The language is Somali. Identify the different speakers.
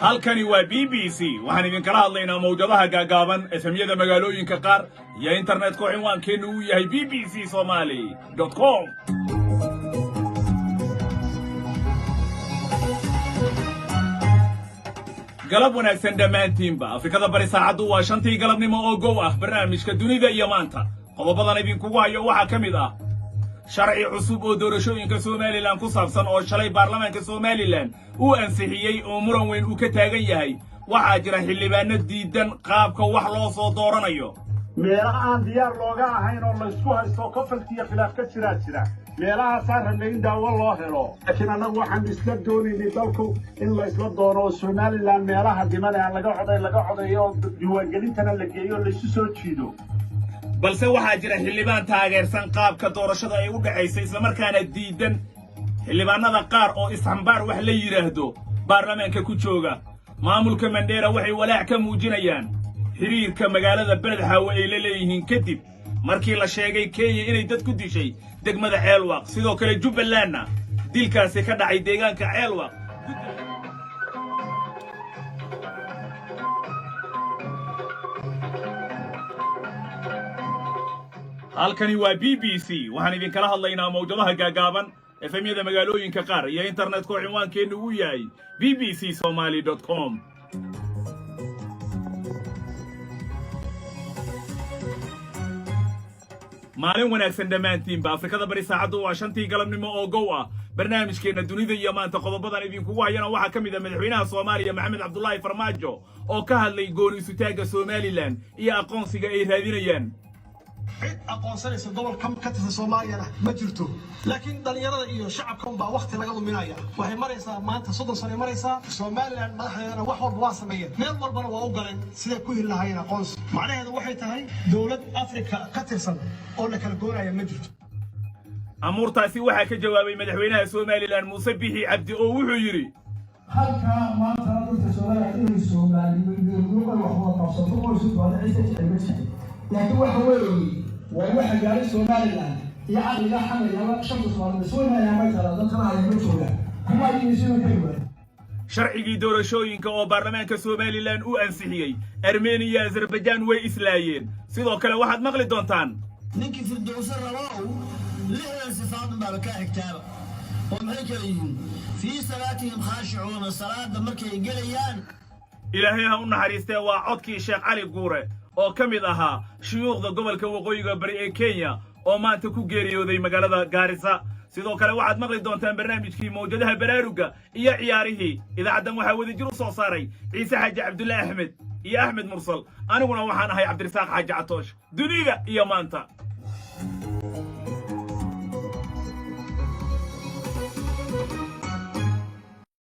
Speaker 1: halkani waa BBC waxaan idin kala hadlaynaa mowjadaha gaagaaban efemyada magaalooyinka qaar iyo internetka cinwaankeenu uu yahay bbcsomali.com. galab wanaagsan dhammaantiinba afrikada bari saacaddu waa 5tii galabnimo oo gow ah barnaamijka dunida iyo maanta qodobadan idinkugu hayo waxaa ka mid ah sharci cusub oo doorashooyinka Somaliland ku saabsan oo shalay baarlamaanka Somaliland uu ansixiyay oo muran weyn uu ka taagan yahay waxaa jira xildhibaano diidan qaabka wax loo soo dooranayo
Speaker 2: meelaha aan diyaar looga ahayn oo la isku haysto kafalkiiyo khilaaf ka jira meelaha saarnay in daawo loo helo laakiin anagu waxaan isla doonaynay dalku in la isla doono Somaliland meelaha dimada laga codeeyo diiwaangelintana la geeyo la isu soo jiido
Speaker 1: balse waxaa jira xildhibaan taageersan qaabka doorashada ay u dhaxaysay isla markaana diidan xildhibaanada qaar oo isxambaar wax la yiraahdo baarlamaanka ku jooga maamulka Mandera waxay walaac ka muujinayaan xiriirka magaalada Beledxaawo ay la leeyihiin kadib markii la sheegay Kenya inay dad ku dishay degmada Ceelwaq sidoo kale Jubbalandna dilkaasi ka dhacay deegaanka Ceelwaq halkani waa BBC waxaan idin kala hadlaynaa mowjadaha gaagaaban efemyada magaalooyinka qaar iyo internetka cinwaankeenu uu yahay bbcsomali.com. maalin wanaagsan dhammaantiinba afrikada bari saacaddu waa 5tii galabnimo oo gow ah barnaamijkeena dunida iyo maanta qodobadan idinkugu hayana waxaa ka mid ah madaxweynaha Soomaaliya Maxamed Cabdullaahi Farmaajo oo ka hadlay gooni isutaaga Somaliland iyo aqoonsiga ay raadinayaan
Speaker 3: aqoonsanaysa gobolka ka tirsan Soomaaliya ma jirto laakiin dhalinyarada iyo shacabka baa waqti laga luminaya waxay maraysaa maanta 30 sano maraysaa Somaliland madaxdeedana wax walba waa sameeyeen meel walbana waa u galeen sida ku hilaayeen aqoonsi macnaheedu waxay tahay dawlad Afrika ka tirsan oo la kala gooraya ma jirto
Speaker 1: amuurtaasi waxaa ka jawaabay madaxweynaha Somaliland Muuse Biixi Cabdi oo wuxuu yiri
Speaker 4: halka maanta dadka Soomaaliyeed wax wada qabsato oo isu wada cisay laakiin waxa weeye waxa gaaray Somaliland iyo aqliga xamayaba shaqo Soomaaliyeed Soomaaliya ma kala dadka ay ma joogaan kuma ay isoo keenay
Speaker 1: sharcigii doorashooyinka oo baarlamaanka Somaliland uu ansixiyay Armenia iyo Azerbaijan way islaayeen sidoo kale waxaad maqli doontaan
Speaker 5: ninkii Firdawsi Rawaw lixdan sifaad baa ka xigtaaba oo maxay kala yihiin fi salaatihim khashi'uuna salaada markay galayaan
Speaker 1: ilaahay ha u naxariistee waa codkii Sheekh Cali Guure oo ka mid ahaa shuyuukhda gobolka waqooyiga bari ee Kenya oo maanta ku geeriyooday magaalada Garissa sidoo kale waxaad maqli doontaan barnaamijkii mowjadaha baraaruga iyo ciyaarihii idaacadan waxaa wadajir u soo saaray Ciise Xaaji Cabdullaahi Axmed iyo Axmed Mursal aniguna waxaan ahay Cabdirasaaq Xaaji Catoosh dunida iyo maanta